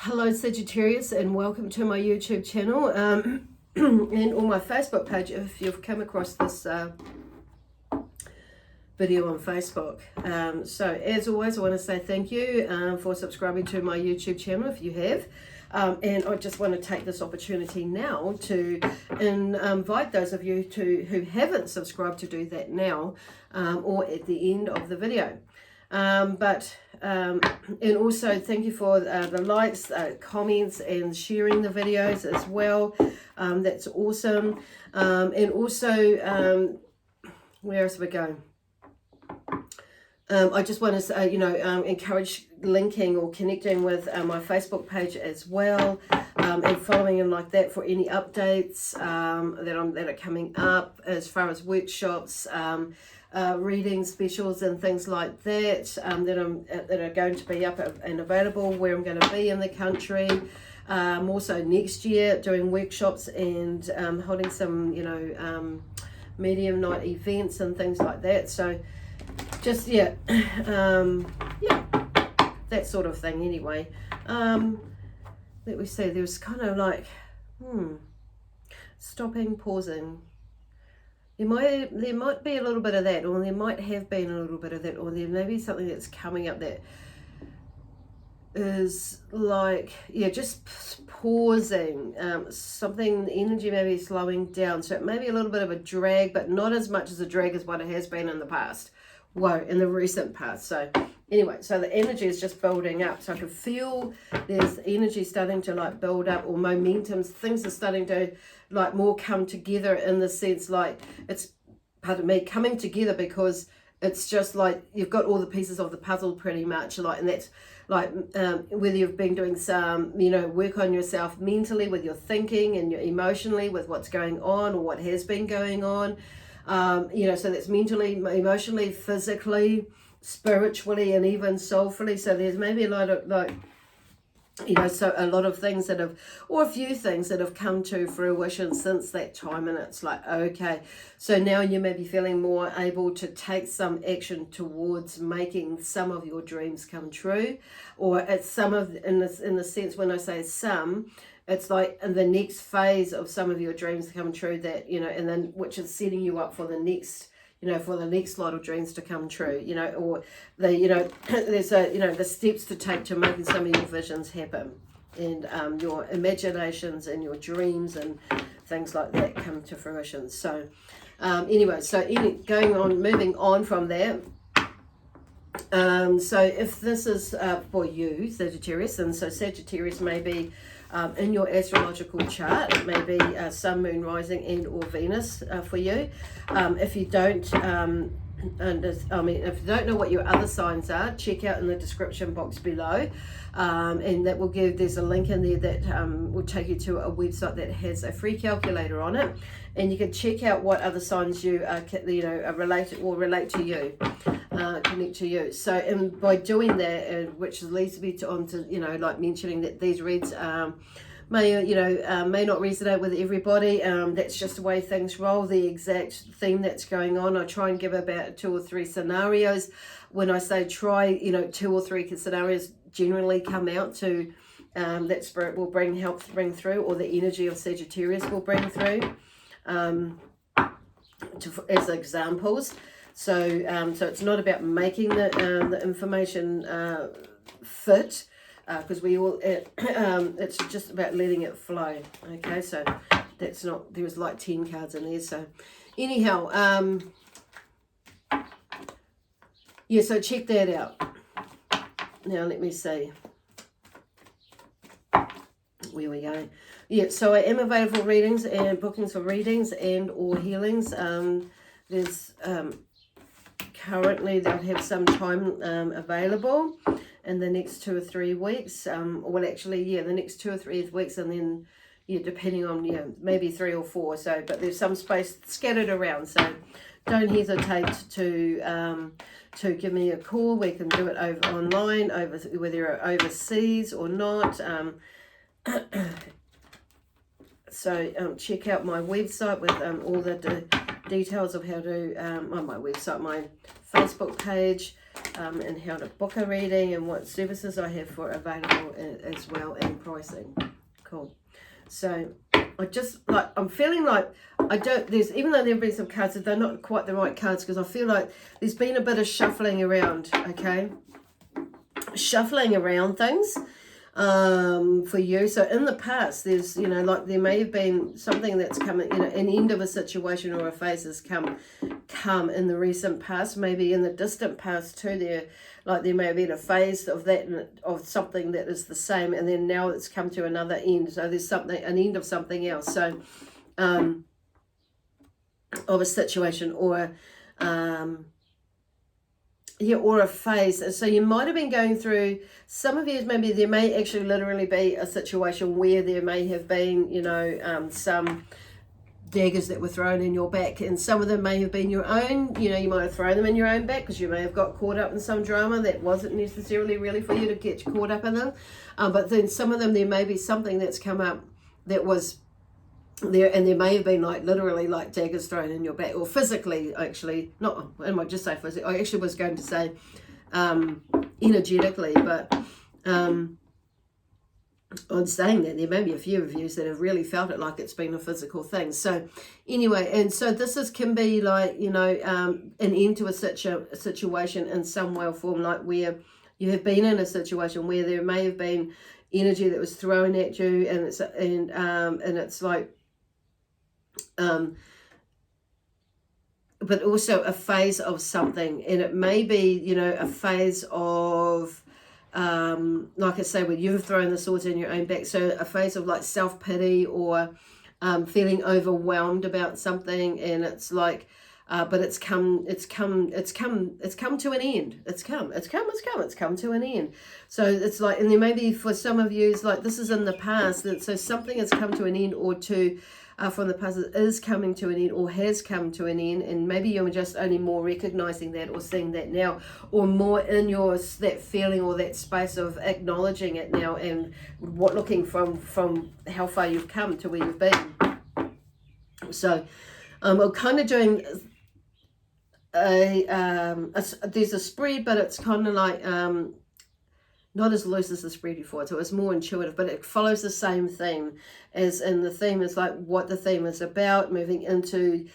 Hello Sagittarius, and welcome to my YouTube channel and on my Facebook page if you've come across this video on Facebook. So as always, I want to say thank you for subscribing to my YouTube channel if you have. And I just want to take this opportunity now to invite those of you who haven't subscribed to do that now or at the end of the video. And also thank you for the likes, comments and sharing the videos as well. That's awesome. And also, where else we go? I just want to say, encourage linking or connecting with my Facebook page as well, and following in like that for any updates that are coming up as far as workshops, reading specials and things like that that are going to be up and available where I'm going to be in the country. Also next year doing workshops and holding some medium night events and things like that. So just that sort of thing anyway. Let me see, there's kind of like stopping, pausing. There might be a little bit of that, or there might have been a little bit of that, or there may be something that's coming up that is like, just pausing, something, energy maybe slowing down. So it may be a little bit of a drag, but not as much as a drag as what it has been in the past. In the recent past. So anyway, so the energy is just building up. So I can feel there's energy starting to like build up, or momentum. Things are starting to like more come together in the sense like it's, pardon me, coming together because it's just like you've got all the pieces of the puzzle pretty much, like, and that's like whether you've been doing some work on yourself mentally with your thinking and your emotionally with what's going on or what has been going on. So that's mentally, emotionally, physically, spiritually, and even soulfully. So there's maybe a lot of so a lot of things that have, or a few things that have come to fruition since that time. And it's like, okay, so now you may be feeling more able to take some action towards making some of your dreams come true, or it's some of, in the sense when I say some, it's like in the next phase of some of your dreams come true that, and then which is setting you up for the next, for the next lot of dreams to come true, or the, there's the steps to take to making some of your visions happen, and your imaginations and your dreams and things like that come to fruition. So anyway, so moving on from there. So if this is for you, Sagittarius, and so Sagittarius may be in your astrological chart, it may be Sun, Moon, Rising and or Venus for you. If you don't, if you don't know what your other signs are, check out in the description box below, and that will there's a link in there that will take you to a website that has a free calculator on it, and you can check out what other signs you are related or relate to you. Connect to you. So, and by doing that, which leads me on to like mentioning that these reads may not resonate with everybody. That's just the way things roll. The exact theme that's going on, I try and give about 2 or 3 scenarios. When I say try, 2 or 3 scenarios generally come out to that spirit will help bring through, or the energy of Sagittarius will bring through as examples. So so it's not about making the information fit, because we all it's just about letting it flow. Okay, so that's not, there was like 10 cards in there. So anyhow, so check that out. Now let me see where we go. So I am available for readings and bookings for readings and or healings. There's currently they'll have some time available in the next 2 or 3 weeks, the next 2 or 3 weeks, and then depending on maybe 3 or 4. So but there's some space scattered around, so don't hesitate to give me a call. We can do it over online, whether you're overseas or not. So check out my website with all the details of how to on my website, my Facebook page, and how to book a reading and what services I have for available as well, and pricing. Cool. So I just I'm feeling like even though there have been some cards, they're not quite the right cards, because I feel like there's been a bit of shuffling around, okay? Shuffling around things for you. So in the past, there's, like there may have been something that's come, an end of a situation or a phase has come in the recent past, maybe in the distant past too. There may have been a phase of that, of something that is the same, and then now it's come to another end. So there's an end of something else. So of a situation or or a phase. So you might have been going through, some of you, maybe there may actually literally be a situation where there may have been, some daggers that were thrown in your back, and some of them may have been your own. You might have thrown them in your own back because you may have got caught up in some drama that wasn't necessarily really for you to get caught up in them. But then some of them, there may be something that's come up that was there, and there may have been literally daggers thrown in your back, or physically, actually, not, I might just say physically, I actually was going to say energetically, but I'm saying that there may be a few of you that have really felt it like it's been a physical thing. So anyway, and so this can be an end to a situation in some way or form, where you have been in a situation where there may have been energy that was thrown at you, and it's but also a phase of something, and it may be a phase of like I say, when you've thrown the swords in your own back, so a phase of self-pity, or feeling overwhelmed about something, and it's but it's come to an end. It's come to an end. So it's and there may be, for some of you, this is in the past, and so something has come to an end, or from the past is coming to an end, or has come to an end, and maybe you're just only more recognizing that, or seeing that now, or more in that feeling or that space of acknowledging it now, and looking from how far you've come to where you've been. So we're kind of doing there's a spread, but it's kind of not as loose as the spread before, so it's more intuitive, but it follows the same theme, as in the theme is what the theme is about, moving into,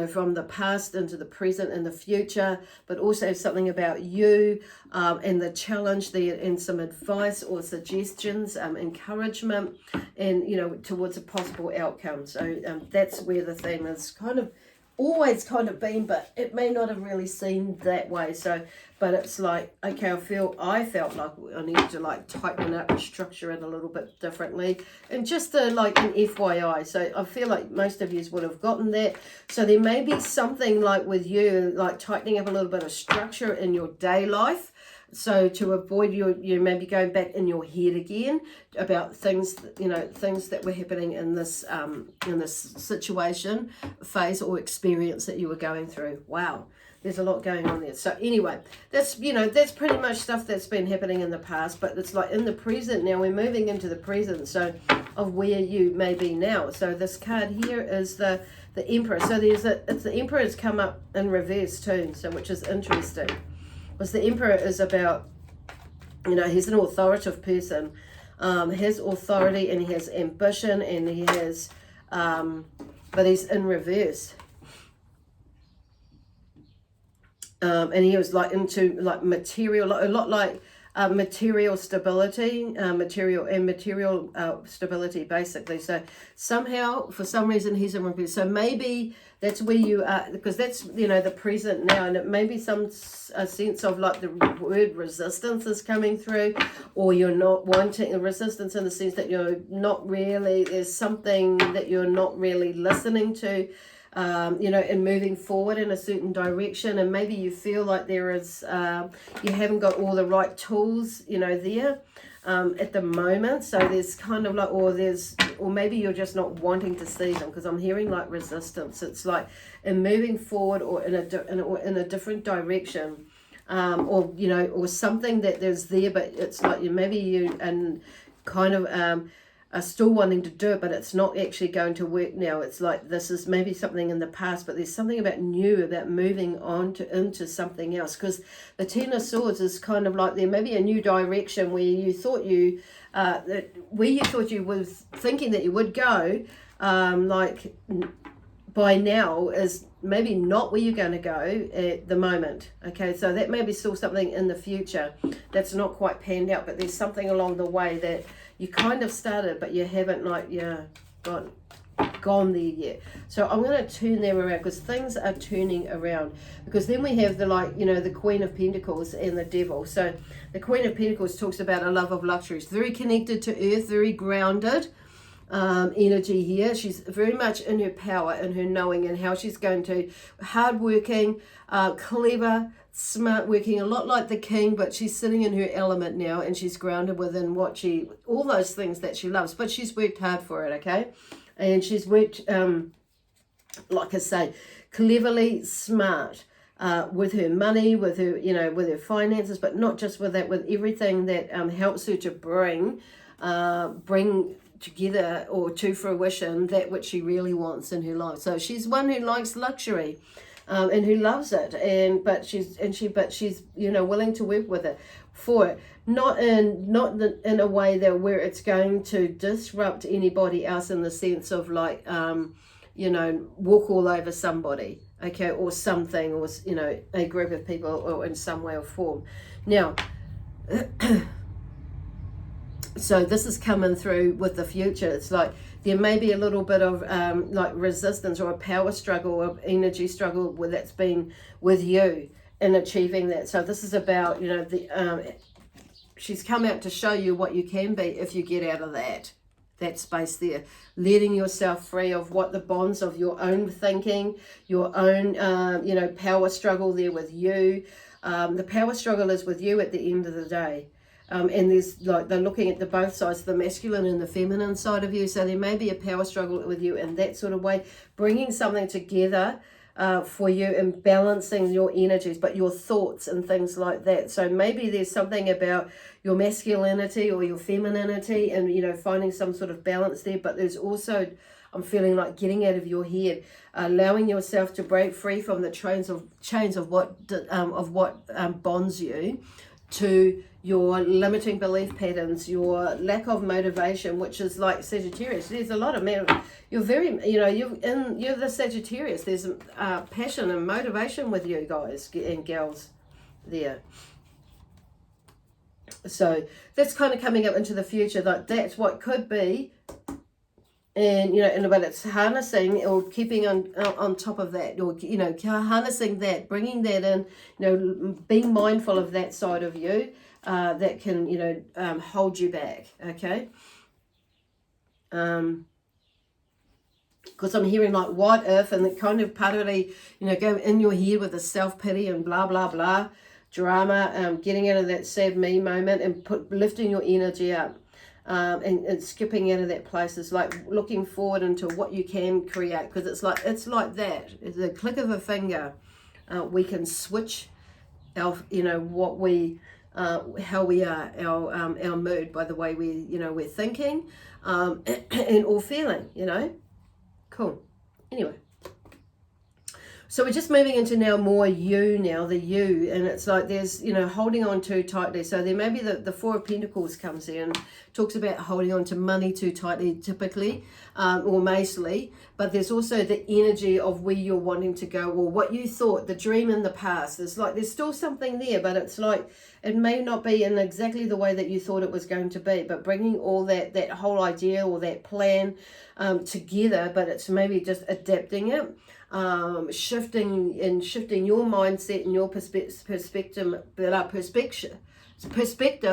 from the past into the present and the future, but also something about you, and the challenge there, and some advice or suggestions, encouragement, and, towards a possible outcome. So that's where the theme is always been, but it may not have really seemed that way. So, but it's okay, I felt like I needed to tighten it up and structure it a little bit differently, and just an FYI. So I feel like most of you would have gotten that. So there may be something with you, tightening up a little bit of structure in your day life, so to avoid you maybe going back in your head again about things, things that were happening in this situation, phase, or experience that you were going through. Wow, there's a lot going on there. So anyway, that's that's pretty much stuff that's been happening in the past, but it's in the present now. We're moving into the present, so of where you may be now. So this card here is the Emperor. So it's the Emperor has come up in reverse too, so which is interesting. Because the Emperor is about, he's an authoritative person, has authority, and he has ambition, and he has, but he's in reverse. And he was into material, a lot material stability, material stability, basically. So somehow, for some reason, he's in reverse. So maybe that's where you are, because that's, the present now, and it may be a sense of the word resistance is coming through, or you're not wanting the resistance in the sense that you're not really, there's something that you're not really listening to, and moving forward in a certain direction, and maybe you feel like there is, you haven't got all the right tools, there at the moment. So there's or maybe you're just not wanting to see them, because I'm hearing resistance. It's in moving forward, or in a different direction, or something that there's there, but it's maybe you and kind of are still wanting to do it, but it's not actually going to work now. It's like this is maybe something in the past, but there's something about new, about moving on into something else. Because the Ten of Swords is kind of like there may be a new direction where you thought you was thinking that you would go, like by now is maybe not where you're going to go at the moment. Okay, so that may be still something in the future that's not quite panned out, but there's something along the way that you kind of started, but you haven't gone there yet. So I'm going to turn them around because things are turning around. Because then we have the Queen of Pentacles and the Devil. So the Queen of Pentacles talks about a love of luxuries, very connected to earth, very grounded energy here. She's very much in her power, in her knowing, and how she's going to hardworking, clever, smart, working a lot like the king, but she's sitting in her element now, and she's grounded within all those things that she loves, but she's worked hard for it, okay? And she's worked, like I say, cleverly smart with her money, with her, with her finances, but not just with that, with everything that helps her to bring together or to fruition that which she really wants in her life. So she's one who likes luxury. And who loves it, but she's willing to work with it for it, not in a way that where it's going to disrupt anybody else in the sense of like walk all over somebody, okay, or something, or a group of people, or in some way or form. Now so this is coming through with the future. It's like there may be a little bit of like resistance or a power struggle or energy struggle that's been with you in achieving that. So this is about, she's come out to show you what you can be if you get out of that space there, letting yourself free of what the bonds of your own thinking, your own, power struggle there with you. The power struggle is with you at the end of the day. And there's they're looking at both sides, the masculine and the feminine side of you. So there may be a power struggle with you in that sort of way, bringing something together for you and balancing your energies, but your thoughts and things like that. So maybe there's something about your masculinity or your femininity and, finding some sort of balance there. But there's also, I'm feeling like getting out of your head, allowing yourself to break free from the chains of what bonds you to your limiting belief patterns, your lack of motivation, which is like Sagittarius. There's a lot of you're very, you're the Sagittarius. There's passion and motivation with you guys and gals there. So that's kind of coming up into the future. Like that's what could be, and but it's harnessing or keeping on top of that, or harnessing that, bringing that in, being mindful of that side of you. That can, hold you back, okay? Because I'm hearing like, what if, and the kind of part of it, go in your head with the self-pity and blah, blah, blah, drama, getting out of that sad me moment and lifting your energy up. And skipping out of that place is like looking forward into what you can create, because it's like that. It's the click of a finger. We can switch our, what we... how we are, our mood by the way we're thinking and or feeling, Cool. Anyway, so we're just moving into now more the you, and it's like there's, holding on too tightly. So there may be the Four of Pentacles comes in, talks about holding on to money too tightly typically, or mostly, but there's also the energy of where you're wanting to go, or what you thought, the dream in the past. It's like there's still something there, but it's like it may not be in exactly the way that you thought it was going to be, but bringing all that whole idea or that plan together, but it's maybe just adapting it. Shifting your mindset and your perspective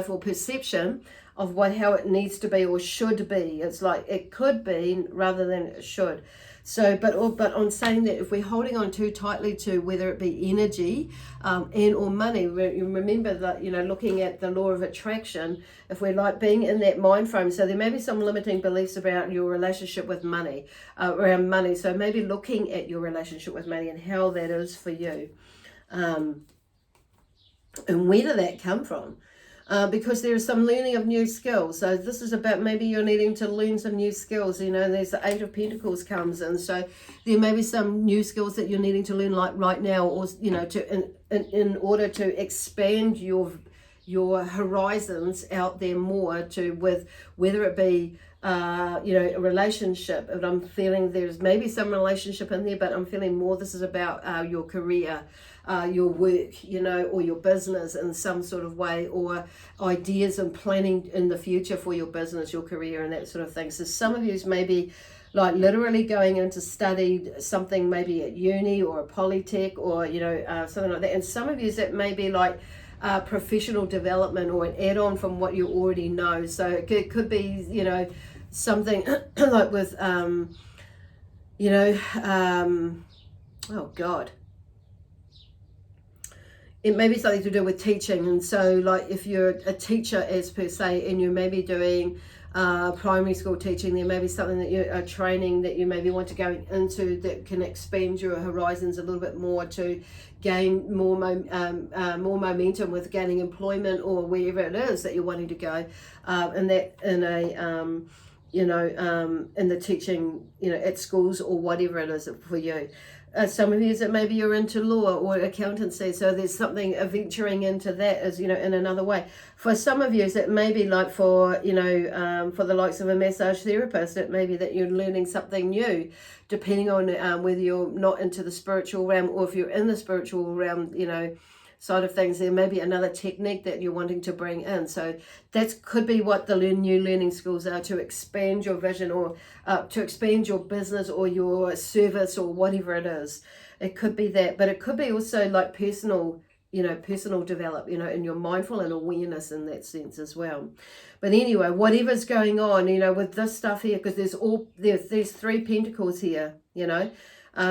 or perception of how it needs to be or should be. It's like it could be rather than it should. So, but on saying that, if we're holding on too tightly to whether it be energy and or money, remember that, looking at the law of attraction, if we're like being in that mind frame, so there may be some limiting beliefs about your relationship with money, around money. So maybe looking at your relationship with money and how that is for you. And where did that come from? because there is some learning of new skills. So this is about maybe you're needing to learn some new skills. You know, there's the Eight of Pentacles comes in. So there may be some new skills that you're needing to learn like right now, or, you know, to in order to expand your horizons out there more to with whether it be you know, a relationship. And I'm feeling there's maybe some relationship in there, but I'm feeling more this is about your career, your work, you know, or your business in some sort of way, or ideas and planning in the future for your business, your career, and that sort of thing. So some of you maybe like literally going in to study something maybe at uni or a polytech, or, you know, something like that. And some of you that may be like professional development or an add-on from what you already know. So it could be, you know, something like with you know, oh God, it may be something to do with teaching. And so like if you're a teacher as per se, and you may be doing primary school teaching, there may be something that you are training that you maybe want to go into that can expand your horizons a little bit more to gain more momentum with gaining employment or wherever it is that you're wanting to go, and that in a you know, in the teaching, you know, at schools or whatever it is for you. Some of you that maybe you're into law or accountancy, so there's something venturing into that as, you know, in another way. For some of you that may be like for, you know, for the likes of a massage therapist, it may be that you're learning something new, depending on whether you're not into the spiritual realm, or if you're in the spiritual realm, you know, side of things, there may be another technique that you're wanting to bring in. So that could be what the new learning skills are, to expand your vision, or to expand your business or your service or whatever it is. It could be that, but it could be also like personal, you know, personal develop, you know, and you're mindful and awareness in that sense as well. But anyway, whatever's going on, you know, with this stuff here, because there's three pentacles here, you know.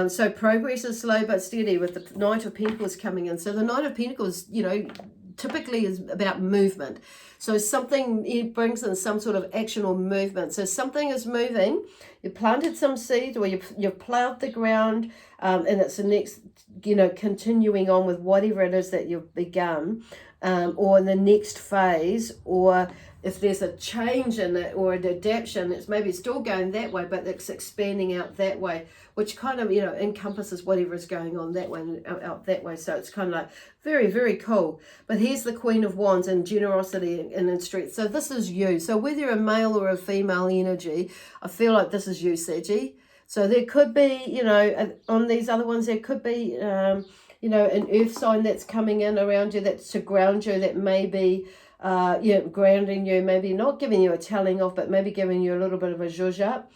So progress is slow but steady with the Knight of Pentacles coming in. So the Knight of Pentacles, you know, typically is about movement. So something, it brings in some sort of action or movement. So something is moving. You planted some seeds, or you've plowed the ground, and it's the next, you know, continuing on with whatever it is that you've begun, or the next phase, or if there's a change in it or an adaptation, it's maybe still going that way, but it's expanding out that way, which kind of, you know, encompasses whatever is going on that way, out that way. So it's kind of like very, very cool. But here's the Queen of Wands and generosity and in strength. So this is you. So whether you're a male or a female energy, I feel like this is you, Saggy. So there could be, you know, on these other ones, there could be, you know, an earth sign that's coming in around you, that's to ground you, that may be, yeah, grounding you, maybe not giving you a telling off, but maybe giving you a little bit of a zhuzh up.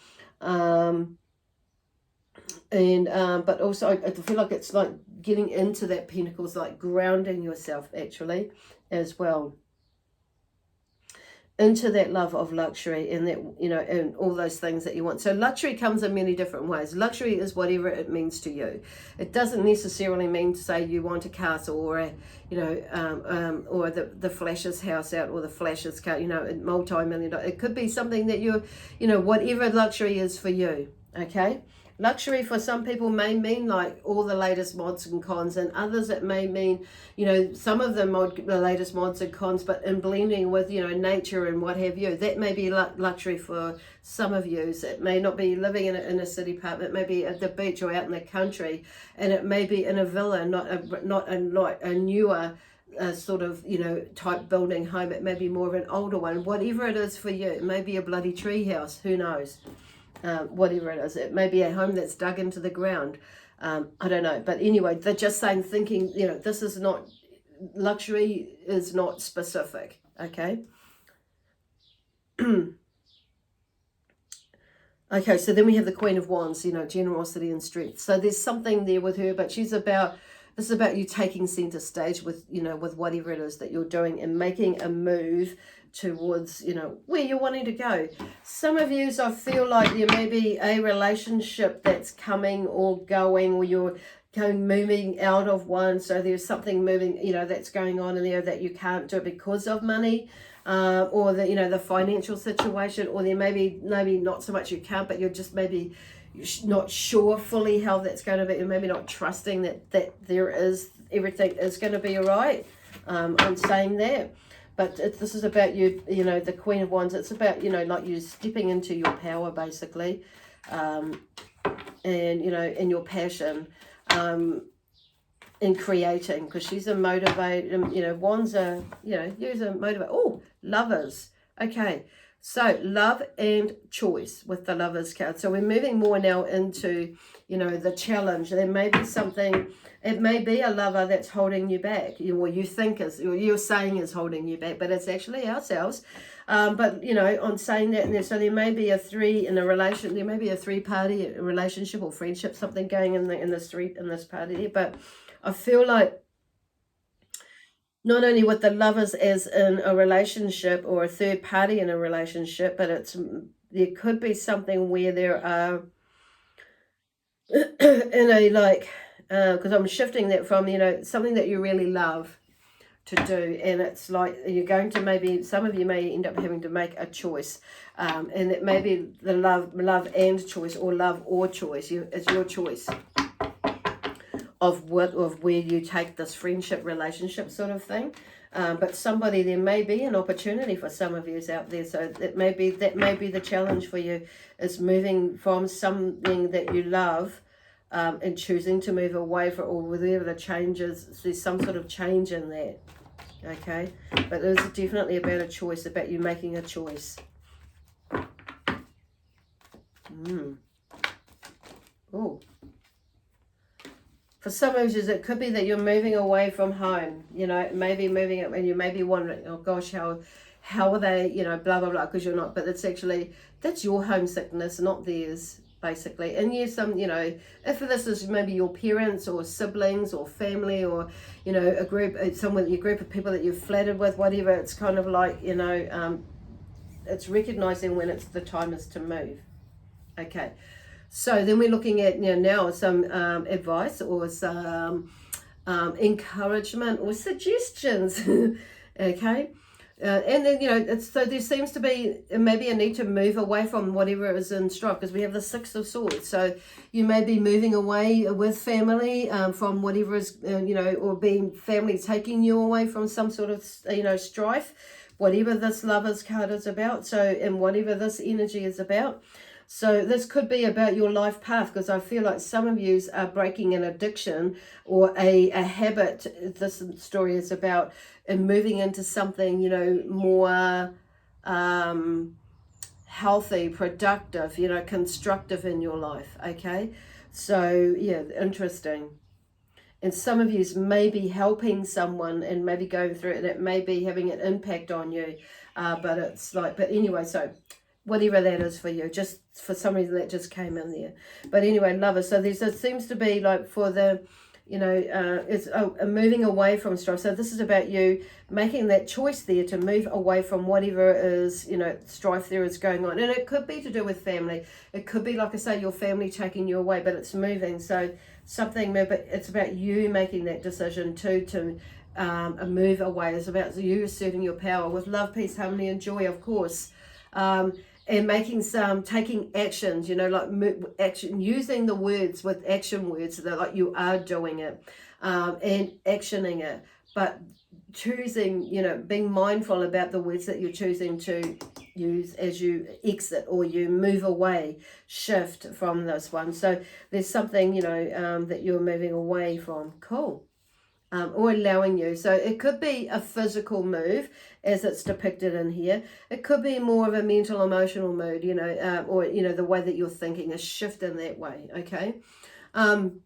But also I feel like it's like getting into that Pentacles, like grounding yourself actually as well, into that love of luxury, and that, you know, and all those things that you want. So luxury comes in many different ways. Luxury is whatever it means to you. It doesn't necessarily mean to say you want a castle or a, you know, or the Flash's house out, or the Flash's car, you know, multi-million-dollar. It could be something that you're, you know, whatever luxury is for you. Okay. Luxury for some people may mean like all the latest mods and cons, and others it may mean, you know, some of the latest mods and cons, but in blending with, you know, nature and what have you. That may be luxury for some of you. So it may not be living in a city part, it may be at the beach or out in the country, and it may be in a villa, not a newer sort of, you know, type building home. It may be more of an older one. Whatever it is for you, it may be a bloody tree house, who knows. Whatever it is, it may be a home that's dug into the ground. I don't know, but anyway, they're just saying, thinking, you know, this is not, luxury is not specific. Okay. Okay, so then we have the Queen of Wands, you know, generosity and strength. So there's something there with her, but she's about, this is about you taking center stage with, you know, with whatever it is that you're doing, and making a move towards, you know, where you're wanting to go. Some of you, I feel like there may be a relationship that's coming or going, or you're moving out of one. So there's something moving, you know, that's going on in there that you can't do because of money, or the, you know, the financial situation, or there may be maybe not so much you can't, but you're just maybe not sure fully how that's going to be, and maybe not trusting that there is, everything is going to be all right. I'm saying that. But this is about you, you know, the Queen of Wands. It's about, you know, like you stepping into your power, basically. And, you know, in your passion. In creating, because she's a motivator, you know, Wands are, you know, use a motivator. Oh, Lovers. Okay, so love and choice with the Lovers card. So we're moving more now into, you know, the challenge. There may be something, it may be a lover that's holding you back, or you think is, or you're saying is holding you back, but it's actually ourselves. But, you know, on saying that, so there may be a three in a relation, there may be a three-party relationship or friendship, something going in this party there, but I feel like not only with the Lovers as in a relationship or a third party in a relationship, but there could be something where there are in a like, because I'm shifting that from, you know, something that you really love to do, and it's like you're going to, maybe some of you may end up having to make a choice, and it may be the love and choice, or love or choice. It's your choice of where you take this friendship relationship sort of thing. But somebody, there may be an opportunity for some of you out there, so that may be the challenge for you, is moving from something that you love and choosing to move away from, or whatever the changes, there's some sort of change in that. Okay, but there's definitely about a choice, about you making a choice. Oh, for some of you, it could be that you're moving away from home. You know, maybe moving it, and you may be wondering, oh gosh, how are they, you know, blah blah blah, because you're not. But it's actually, that's your homesickness, not theirs, basically. And yes, you know, if this is maybe your parents or siblings or family, or, you know, a group, your group of people that you've flattered with, whatever, it's kind of like, you know, it's recognizing when the time is to move. Okay. So then we're looking at, you know, now some advice or some encouragement or suggestions. Okay. And then, you know, so there seems to be maybe a need to move away from whatever is in strife, because we have the Six of Swords. So you may be moving away with family from whatever is, you know, or being family taking you away from some sort of, you know, strife, whatever this Lovers card is about. So, and whatever this energy is about. So this could be about your life path, because I feel like some of you are breaking an addiction or a habit. This story is about and moving into something, you know, more healthy, productive, you know, constructive in your life. Okay, so yeah, interesting. And some of you may be helping someone and maybe going through it, and it may be having an impact on you. But it's like, but anyway, so whatever that is for you, just for some reason that just came in there. But anyway, Lovers. So there seems to be like for the, you know, it's moving away from strife. So this is about you making that choice there to move away from whatever is, you know, strife there is going on. And it could be to do with family. It could be, like I say, your family taking you away, but it's moving. So something, but it's about you making that decision to move away. It's about you asserting your power with love, peace, harmony, and joy, of course. And making taking actions, you know, like action, using the words with action words, so that like you are doing it, and actioning it, but choosing, you know, being mindful about the words that you're choosing to use as you exit or you move away, shift from this one. So there's something, you know, that you're moving away from. Cool. Or allowing you. So it could be a physical move as it's depicted in here. It could be more of a mental, emotional mood, you know, or, you know, the way that you're thinking, a shift in that way, okay? And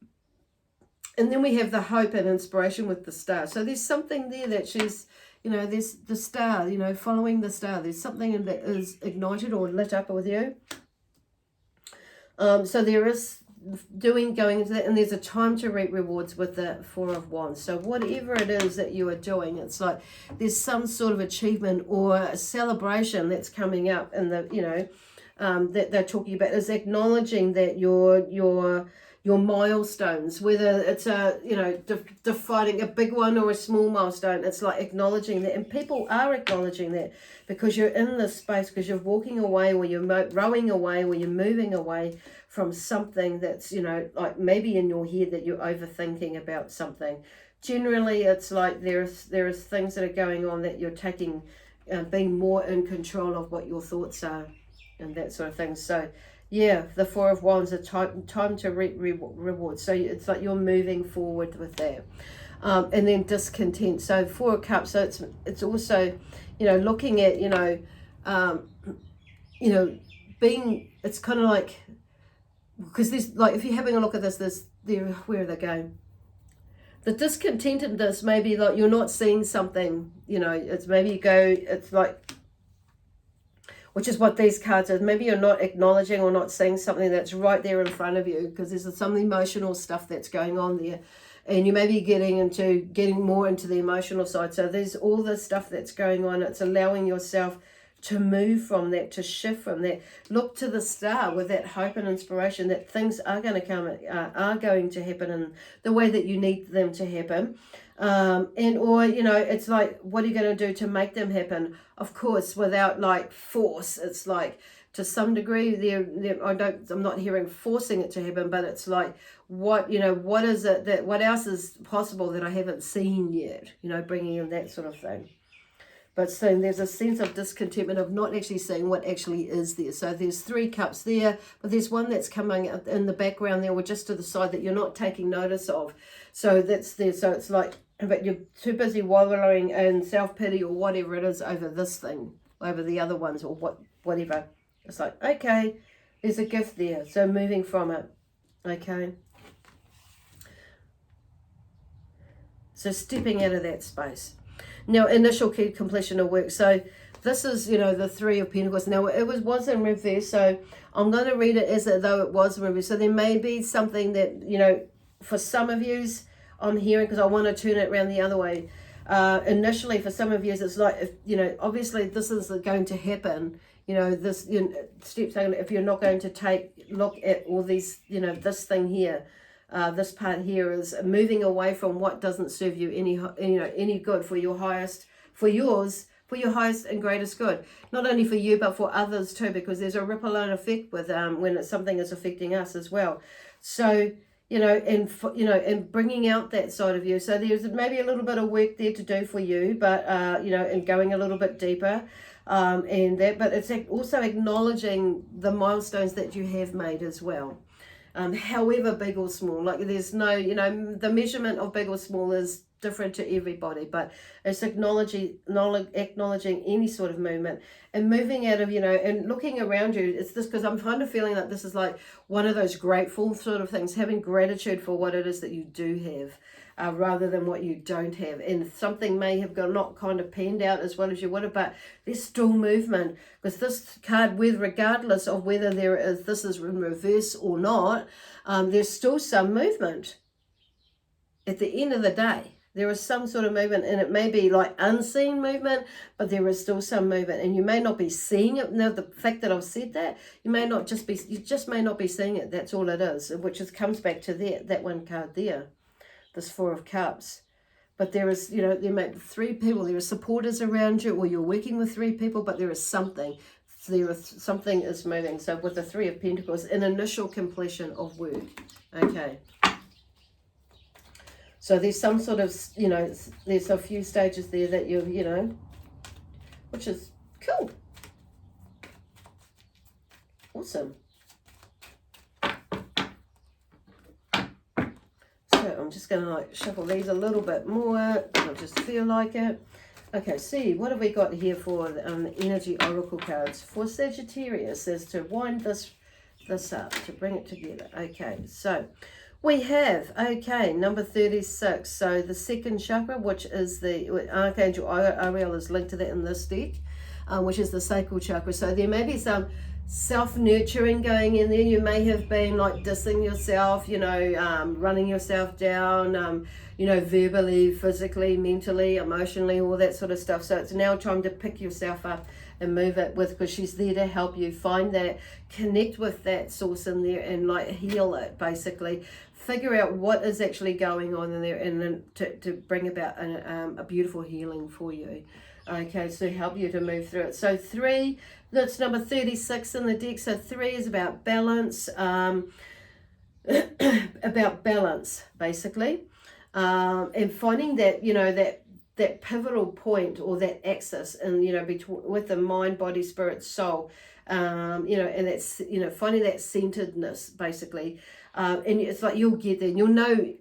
then we have the hope and inspiration with the star. So there's something there that she's, you know, there's the star, you know, following the star. There's something that is ignited or lit up with you. So there is going into that, and there's a time to reap rewards with the Four of Wands. So whatever it is that you are doing, it's like there's some sort of achievement or a celebration that's coming up in the, you know, that they're talking about, is acknowledging that your milestones, whether it's a, you know, defining a big one or a small milestone, it's like acknowledging that. And people are acknowledging that because you're in this space, because you're walking away, or you're rowing away, or you're moving away from something that's, you know, like maybe in your head that you're overthinking about something. generally it's like there is things that are going on that you're taking, being more in control of what your thoughts are and that sort of thing. So yeah, the Four of Wands, a time to reward. So it's like you're moving forward with that. And then discontent. So Four of Cups. So it's also, you know, looking at, you know, being. It's kind of like, because there's like, if you're having a look at this, where are they going? The discontentedness, maybe like you're not seeing something. You know, it's maybe you go. It's like, which is what these cards are. Maybe you're not acknowledging or not seeing something that's right there in front of you, because there's some emotional stuff that's going on there. And you may be getting more into the emotional side. So there's all this stuff that's going on. It's allowing yourself to move from that, to shift from that. Look to the star with that hope and inspiration that things are going to come, are going to happen in the way that you need them to happen. Or, you know, it's like, what are you going to do to make them happen? Of course, without like force. It's like, to some degree, I'm not hearing forcing it to happen, but it's like, what is it what else is possible that I haven't seen yet? You know, bringing in that sort of thing. But so there's a sense of discontentment of not actually seeing what actually is there. So there's 3 cups there, but there's one that's coming up in the background there, or just to the side, that you're not taking notice of. So that's there. So it's like, but you're too busy wallowing in self-pity or whatever it is over this thing, over the other ones, or whatever. It's like, okay, there's a gift there. So moving from it. Okay. So stepping out of that space. Now, initial key completion of work. So this is, you know, the 3 of Pentacles. Now, it was in reverse, so I'm going to read it as though it was in reverse. So there may be something that, you know, for some of yous, I'm hearing, because I want to turn it around the other way. Initially, for some of yous, it's like, if, you know, obviously this is going to happen. You know, this, you know, steps taken, if you're not going to look at all these, you know, this thing here. This part here is moving away from what doesn't serve you any good for your highest and greatest good. Not only for you, but for others too, because there's a ripple-on effect with when something is affecting us as well. So, you know, and bringing out that side of you. So there's maybe a little bit of work there to do for you, but you know, and going a little bit deeper. But it's also acknowledging the milestones that you have made as well. However big or small, like there's no, you know, the measurement of big or small is different to everybody, but it's acknowledging any sort of movement and moving out of, you know, and looking around you. It's this, because I'm kind of feeling that this is like one of those grateful sort of things, having gratitude for what it is that you do have. Rather than what you don't have, and something may have not kind of panned out as well as you would have, but there's still movement, because this card, regardless of whether this is in reverse or not, there's still some movement. At the end of the day, there is some sort of movement, and it may be like unseen movement, but there is still some movement, and you may not be seeing it. Now, the fact that I've said that, you just may not be seeing it. That's all it is, which comes back to that one card there. This 4 of Cups. But there is, you know, there may be 3 people, there are supporters around you, or you're working with 3 people, but there is something. Something is moving. So with the 3 of Pentacles, an initial completion of work. Okay. So there's some sort of, you know, there's a few stages there that you've, you know, which is cool. Awesome. I'm just going to like shuffle these a little bit more. I just feel like it. Okay, see, what have we got here for the energy oracle cards? For Sagittarius is to wind this up, to bring it together. Okay, so we have, okay, number 36. So the second chakra, which is the Archangel Ariel, is linked to that in this deck, which is the sacral chakra. So there may be some self-nurturing going in there. You may have been like dissing yourself, you know, running yourself down, you know, verbally, physically, mentally, emotionally, all that sort of stuff. So it's now time to pick yourself up and move it because she's there to help you find that, connect with that source in there and like heal it, basically. Figure out what is actually going on in there, and then to bring about a beautiful healing for you. Okay, so help you to move through it. So 3, that's number 36 in the deck. So 3 is about balance, basically. and finding that, you know, that pivotal point or that axis, and, you know, between, with the mind, body, spirit, soul, you know, and that's, you know, finding that centeredness basically, and it's like you'll get there and you'll know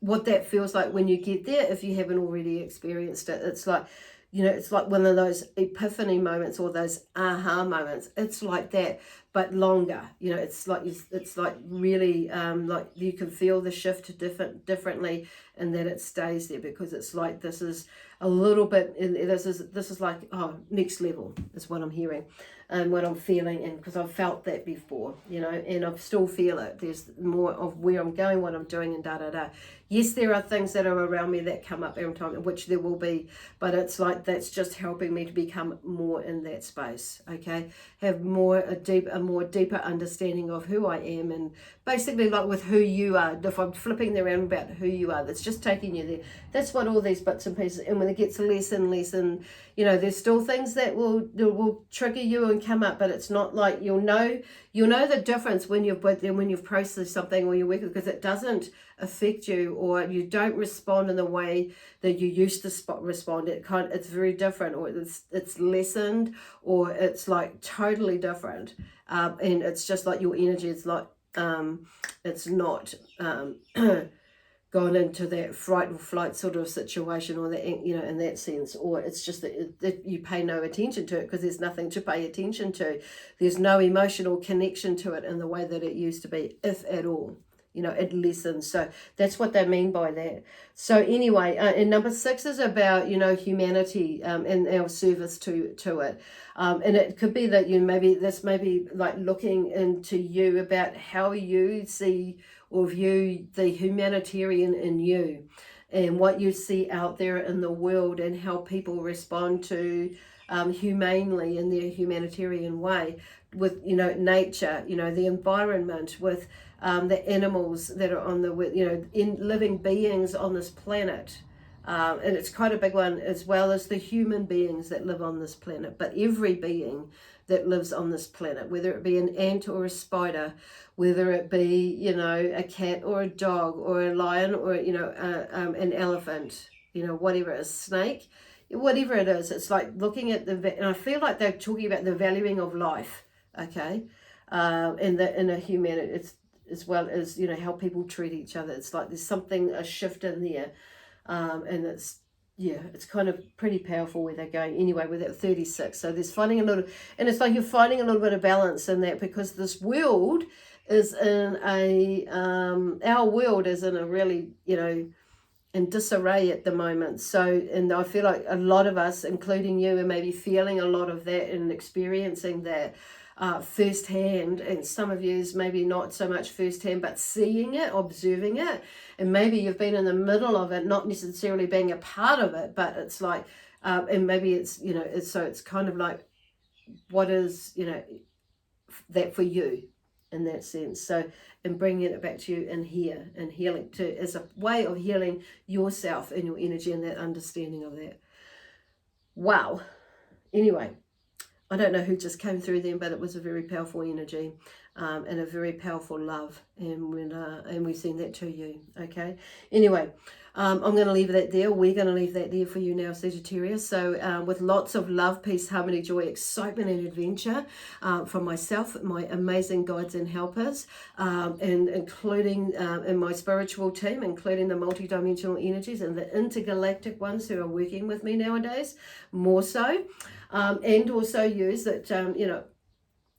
what that feels like when you get there if you haven't already experienced it. It's like, you know, it's like one of those epiphany moments or those aha moments. It's like that, but longer. You know, it's like really like you can feel the shift differently, and that it stays there, because it's like this is a little bit. This is like, oh, next level is what I'm hearing, and what I'm feeling, and because I've felt that before, you know, and I still feel it. There's more of where I'm going, what I'm doing, and da da da. Yes, there are things that are around me that come up every time, which there will be, but it's like that's just helping me to become more in that space, okay? Have a more deeper understanding of who I am, and basically like with who you are. If I'm flipping around about who you are, that's just taking you there. That's what all these bits and pieces, and when it gets less and less, and, you know, there's still things that will trigger you and come up, but it's not like you'll know the difference when you've processed something or you're working, because it doesn't affect you, or you don't respond in the way that you used to respond. It's very different, or it's lessened, or it's like totally different, and it's just like your energy. It's like it's not gone into that fright or flight sort of situation, or that, you know, in that sense, or it's just that you pay no attention to it because there's nothing to pay attention to. There's no emotional connection to it in the way that it used to be, if at all. You know, it lessens. So that's what they mean by that. So anyway, and number 6 is about, you know, humanity, and our service to it. And it could be that this may be like looking into you about how you see or view the humanitarian in you, and what you see out there in the world, and how people respond to humanely in their humanitarian way, with, you know, nature, you know, the environment, with the animals that are on the, you know, in living beings on this planet. And it's quite a big one, as well as the human beings that live on this planet. But every being that lives on this planet, whether it be an ant or a spider, whether it be, you know, a cat or a dog or a lion, or, you know, an elephant, you know, whatever, a snake, whatever it is. It's like looking at and I feel like they're talking about the valuing of life, okay, in a humanity. It's as well as, you know, how people treat each other. It's like there's a shift in there, and it's, yeah, it's kind of pretty powerful where they're going anyway with that 36. So there's finding a little, and it's like you're finding a little bit of balance in that, because this world is in our world is in a really, you know, in disarray at the moment. So, and I feel like a lot of us, including you, are maybe feeling a lot of that and experiencing that firsthand, and some of you is maybe not so much firsthand, but seeing it, observing it, and maybe you've been in the middle of it, not necessarily being a part of it, but it's like, and maybe it's, you know, it's kind of like, what is, you know, that for you in that sense. So, and bringing it back to you in here, and healing as a way of healing yourself and your energy, and that understanding of that. Wow. Anyway, I don't know who just came through them, but it was a very powerful energy, and a very powerful love, and we send that to you, okay? Anyway, I'm going to leave that there. We're going to leave that there for you now, Sagittarius. So with lots of love, peace, harmony, joy, excitement, and adventure from myself, my amazing guides and helpers, and including in my spiritual team, including the multidimensional energies and the intergalactic ones who are working with me nowadays, more so. And also use that, you know,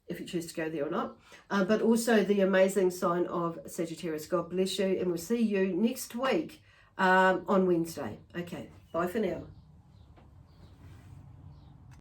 if you choose to go there or not, but also the amazing sign of Sagittarius. God bless you, and we'll see you next week on Wednesday. Okay, bye for now.